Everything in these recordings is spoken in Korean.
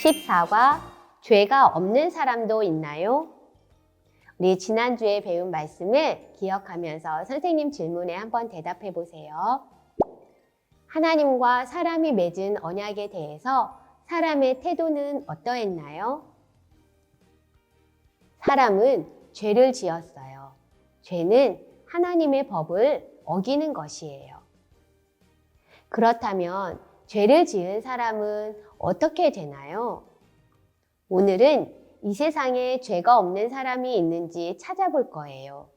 14과 죄가 없는 사람도 있나요? 우리 지난주에 배운 말씀을 기억하면서 선생님 질문에 한번 대답해 보세요. 하나님과 사람이 맺은 언약에 대해서 사람의 태도는 어떠했나요? 사람은 죄를 지었어요. 죄는 하나님의 법을 어기는 것이에요. 그렇다면 죄를 지은 사람은 어떻게 되나요? 오늘은 이 세상에 죄가 없는 사람이 있는지 찾아볼 거예요.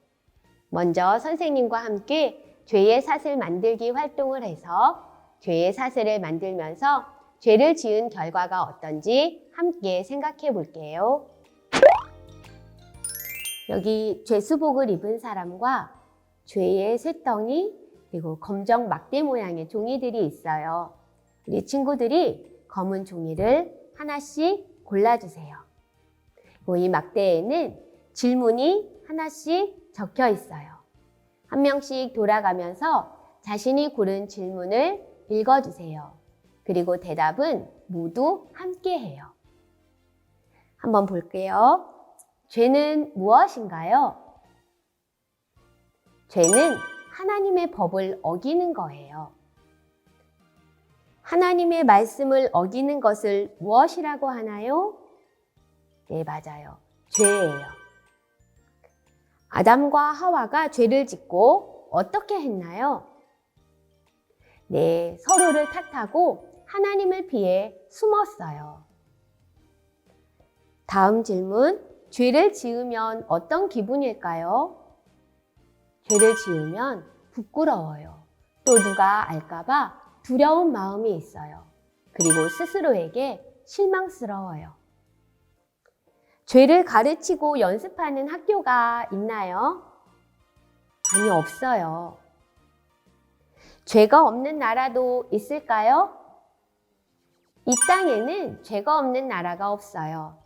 먼저 선생님과 함께 죄의 삿을 만들기 활동을 해서 죄의 삿을 만들면서 죄를 지은 결과가 어떤지 함께 생각해 볼게요. 여기 죄수복을 입은 사람과 죄의 쇳덩이 그리고 검정 막대 모양의 종이들이 있어요. 우리 친구들이 검은 종이를 하나씩 골라주세요. 이 막대에는 질문이 하나씩 적혀 있어요. 한 명씩 돌아가면서 자신이 고른 질문을 읽어주세요. 그리고 대답은 모두 함께 해요. 한번 볼게요. 죄는 무엇인가요? 죄는 하나님의 법을 어기는 거예요. 하나님의 말씀을 어기는 것을 무엇이라고 하나요? 네, 맞아요. 죄예요. 아담과 하와가 죄를 짓고 어떻게 했나요? 네, 서로를 탓하고 하나님을 피해 숨었어요. 다음 질문, 죄를 지으면 어떤 기분일까요? 죄를 지으면 부끄러워요. 또 누가 알까봐 두려운 마음이 있어요. 그리고 스스로에게 실망스러워요. 죄를 가르치고 연습하는 학교가 있나요? 아니, 없어요. 죄가 없는 나라도 있을까요? 이 땅에는 죄가 없는 나라가 없어요.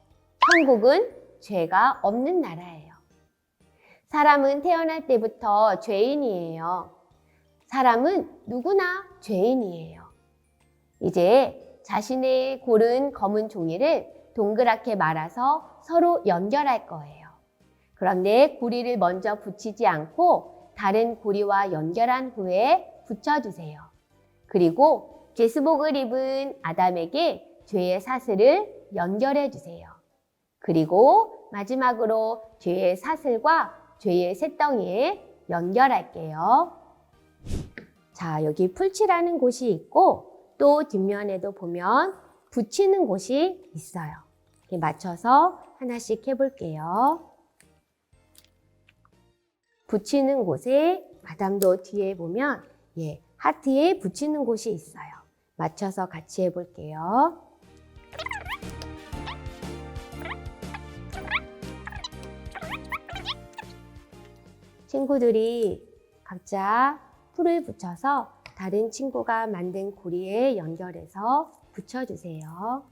천국은 죄가 없는 나라예요. 사람은 태어날 때부터 죄인이에요. 사람은 누구나 죄인이에요. 이제 자신의 고른 검은 종이를 동그랗게 말아서 서로 연결할 거예요. 그런데 고리를 먼저 붙이지 않고 다른 고리와 연결한 후에 붙여주세요. 그리고 죄수복을 입은 아담에게 죄의 사슬을 연결해 주세요. 그리고 마지막으로 죄의 사슬과 죄의 쇳덩이에 연결할게요. 자, 여기 풀칠하는 곳이 있고 또 뒷면에도 보면 붙이는 곳이 있어요. 이렇게 맞춰서 하나씩 해볼게요. 붙이는 곳에 아담도 뒤에 보면 하트에 붙이는 곳이 있어요. 맞춰서 같이 해볼게요. 친구들이 각자 풀을 붙여서 다른 친구가 만든 고리에 연결해서 붙여주세요.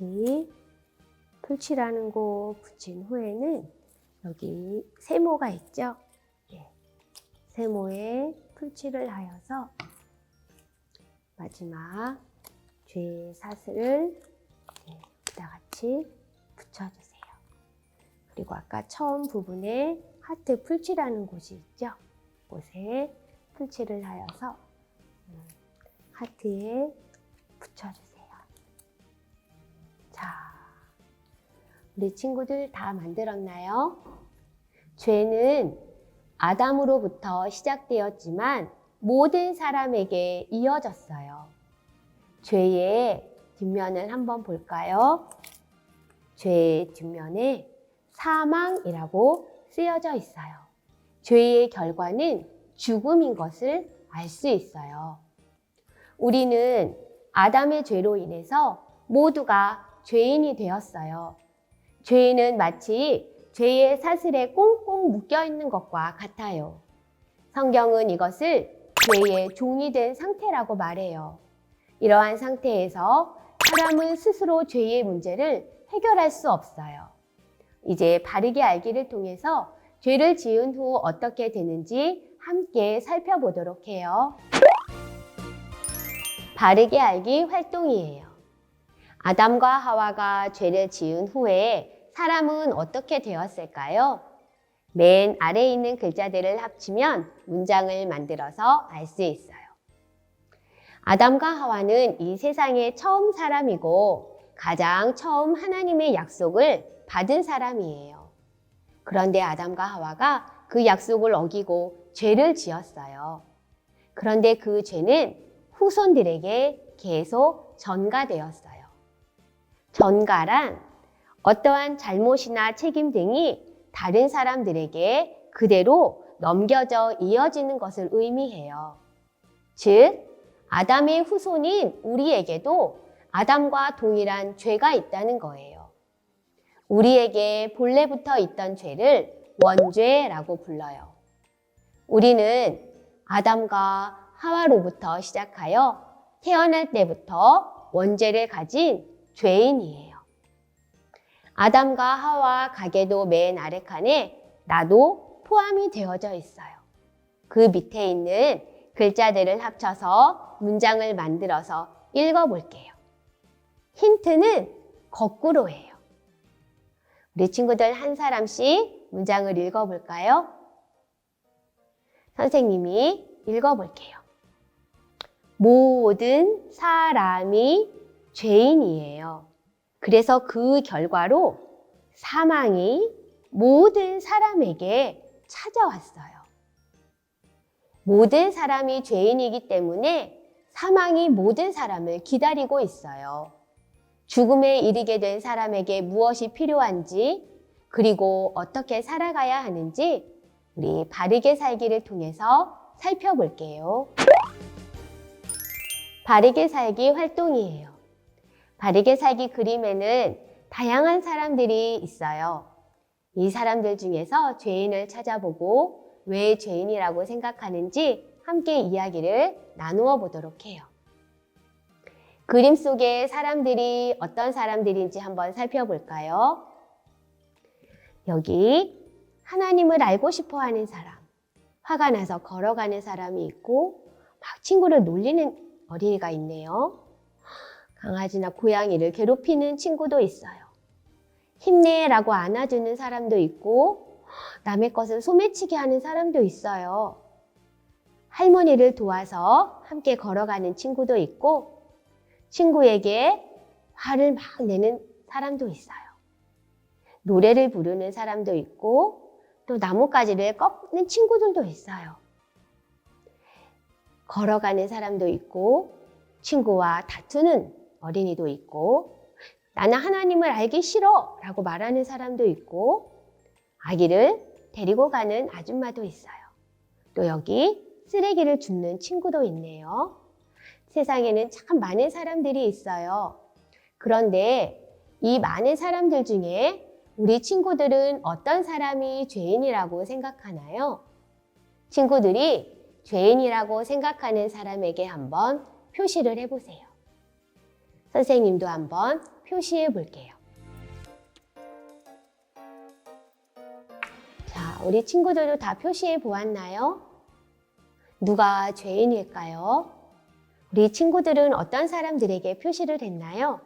여기 풀칠하는 곳 붙인 후에는 여기 세모가 있죠? 세모에 풀칠을 하여서 마지막 죄의 사슬을 여기다 같이 붙여주세요. 그리고 아까 처음 부분에 하트 풀칠하는 곳이 있죠? 그곳에 풀칠을 하여서 하트에 붙여주세요. 자, 우리 친구들 다 만들었나요? 죄는 아담으로부터 시작되었지만 모든 사람에게 이어졌어요. 죄의 뒷면을 한번 볼까요? 죄의 뒷면에 사망이라고 쓰여져 있어요. 죄의 결과는 죽음인 것을 알 수 있어요. 우리는 아담의 죄로 인해서 모두가 죄인이 되었어요. 죄인은 마치 죄의 사슬에 꽁꽁 묶여 있는 것과 같아요. 성경은 이것을 죄의 종이 된 상태라고 말해요. 이러한 상태에서 사람은 스스로 죄의 문제를 해결할 수 없어요. 이제 바르게 알기를 통해서 죄를 지은 후 어떻게 되는지 함께 살펴보도록 해요. 바르게 알기 활동이에요. 아담과 하와가 죄를 지은 후에 사람은 어떻게 되었을까요? 맨 아래에 있는 글자들을 합치면 문장을 만들어서 알 수 있어요. 아담과 하와는 이 세상의 처음 사람이고 가장 처음 하나님의 약속을 받은 사람이에요. 그런데 아담과 하와가 그 약속을 어기고 죄를 지었어요. 그런데 그 죄는 후손들에게 계속 전가되었어요. 전가란 어떠한 잘못이나 책임 등이 다른 사람들에게 그대로 넘겨져 이어지는 것을 의미해요. 즉, 아담의 후손인 우리에게도 아담과 동일한 죄가 있다는 거예요. 우리에게 본래부터 있던 죄를 원죄라고 불러요. 우리는 아담과 하와로부터 시작하여 태어날 때부터 원죄를 가진 죄인이에요. 아담과 하와 가게도 맨 아래 칸에 나도 포함이 되어져 있어요. 그 밑에 있는 글자들을 합쳐서 문장을 만들어서 읽어볼게요. 힌트는 거꾸로예요. 우리 친구들 한 사람씩 문장을 읽어볼까요? 선생님이 읽어볼게요. 모든 사람이 죄인이에요. 그래서 그 결과로 사망이 모든 사람에게 찾아왔어요. 모든 사람이 죄인이기 때문에 사망이 모든 사람을 기다리고 있어요. 죽음에 이르게 된 사람에게 무엇이 필요한지, 그리고 어떻게 살아가야 하는지 우리 바르게 살기를 통해서 살펴볼게요. 바르게 살기 활동이에요. 바르게 살기 그림에는 다양한 사람들이 있어요. 이 사람들 중에서 죄인을 찾아보고 왜 죄인이라고 생각하는지 함께 이야기를 나누어 보도록 해요. 그림 속의 사람들이 어떤 사람들인지 한번 살펴볼까요? 여기 하나님을 알고 싶어 하는 사람, 화가 나서 걸어가는 사람이 있고 막 친구를 놀리는 어린이가 있네요. 강아지나 고양이를 괴롭히는 친구도 있어요. 힘내라고 안아주는 사람도 있고 남의 것을 소매치게 하는 사람도 있어요. 할머니를 도와서 함께 걸어가는 친구도 있고 친구에게 화를 막 내는 사람도 있어요. 노래를 부르는 사람도 있고 또 나뭇가지를 꺾는 친구들도 있어요. 걸어가는 사람도 있고 친구와 다투는 어린이도 있고 나는 하나님을 알기 싫어 라고 말하는 사람도 있고 아기를 데리고 가는 아줌마도 있어요. 또 여기 쓰레기를 줍는 친구도 있네요. 세상에는 참 많은 사람들이 있어요. 그런데 이 많은 사람들 중에 우리 친구들은 어떤 사람이 죄인이라고 생각하나요? 친구들이 죄인이라고 생각하는 사람에게 한번 표시를 해보세요. 선생님도 한번 표시해 볼게요. 자, 우리 친구들도 다 표시해 보았나요? 누가 죄인일까요? 우리 친구들은 어떤 사람들에게 표시를 했나요?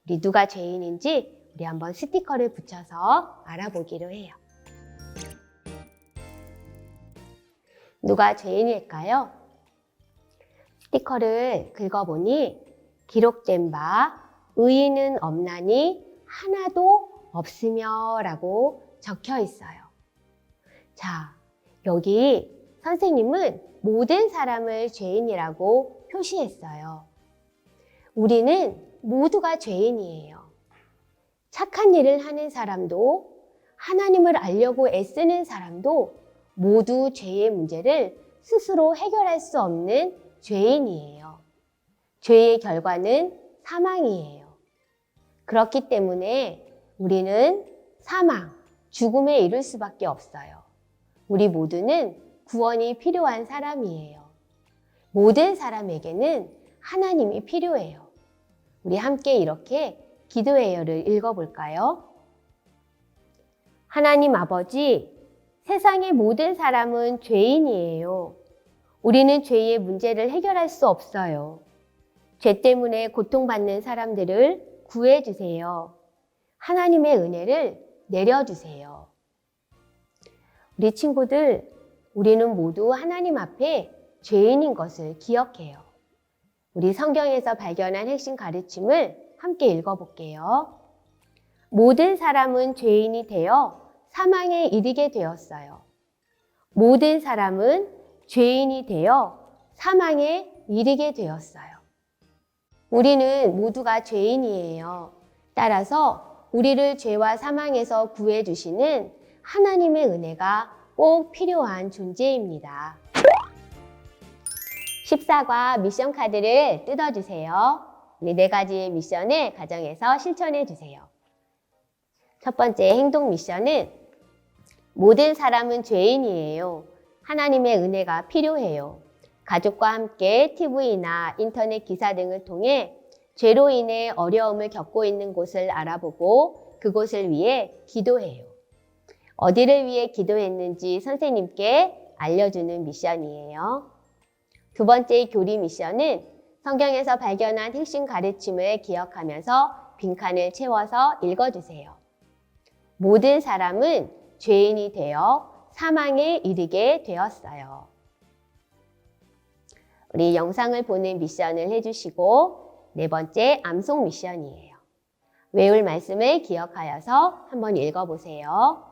우리 누가 죄인인지 우리 한번 스티커를 붙여서 알아보기로 해요. 누가 죄인일까요? 스티커를 긁어보니 기록된 바 의인은 없나니 하나도 없으며 라고 적혀 있어요. 자, 여기 선생님은 모든 사람을 죄인이라고 표시했어요. 우리는 모두가 죄인이에요. 착한 일을 하는 사람도 하나님을 알려고 애쓰는 사람도 모두 죄의 문제를 스스로 해결할 수 없는 죄인이에요. 죄의 결과는 사망이에요. 그렇기 때문에 우리는 사망, 죽음에 이를 수밖에 없어요. 우리 모두는 구원이 필요한 사람이에요. 모든 사람에게는 하나님이 필요해요. 우리 함께 이렇게 기도해요를 읽어볼까요? 하나님 아버지, 세상의 모든 사람은 죄인이에요. 우리는 죄의 문제를 해결할 수 없어요. 죄 때문에 고통받는 사람들을 구해주세요. 하나님의 은혜를 내려주세요. 우리 친구들, 우리는 모두 하나님 앞에 죄인인 것을 기억해요. 우리 성경에서 발견한 핵심 가르침을 함께 읽어볼게요. 모든 사람은 죄인이 되어 사망에 이르게 되었어요. 모든 사람은 죄인이 되어 사망에 이르게 되었어요. 우리는 모두가 죄인이에요. 따라서 우리를 죄와 사망에서 구해주시는 하나님의 은혜가 꼭 필요한 존재입니다. 14과 미션 카드를 뜯어주세요. 우리 4가지 미션을 가정에서 실천해주세요. 첫 번째 행동 미션은 모든 사람은 죄인이에요. 하나님의 은혜가 필요해요. 가족과 함께 TV나 인터넷 기사 등을 통해 죄로 인해 어려움을 겪고 있는 곳을 알아보고 그곳을 위해 기도해요. 어디를 위해 기도했는지 선생님께 알려주는 미션이에요. 두 번째 교리 미션은 성경에서 발견한 핵심 가르침을 기억하면서 빈칸을 채워서 읽어주세요. 모든 사람은 죄인이 되어 사망에 이르게 되었어요. 우리 영상을 보는 미션을 해주시고 4번째 암송 미션이에요. 외울 말씀을 기억하여서 한번 읽어보세요.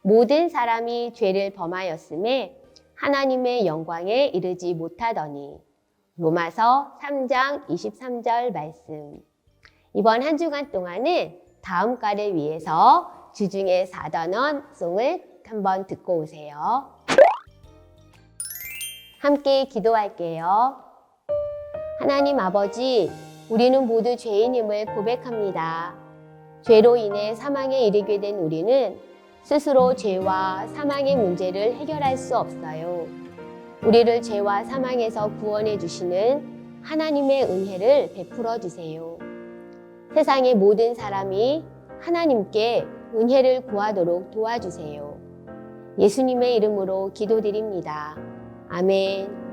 모든 사람이 죄를 범하였음에 하나님의 영광에 이르지 못하더니. 로마서 3장 23절 말씀. 이번 한 주간 동안은 다음 과를 위해서 주중에 4단원 송을 한번 듣고 오세요. 함께 기도할게요. 하나님 아버지, 우리는 모두 죄인임을 고백합니다. 죄로 인해 사망에 이르게 된 우리는 스스로 죄와 사망의 문제를 해결할 수 없어요. 우리를 죄와 사망에서 구원해 주시는 하나님의 은혜를 베풀어 주세요. 세상의 모든 사람이 하나님께 은혜를 구하도록 도와주세요. 예수님의 이름으로 기도드립니다. 아멘.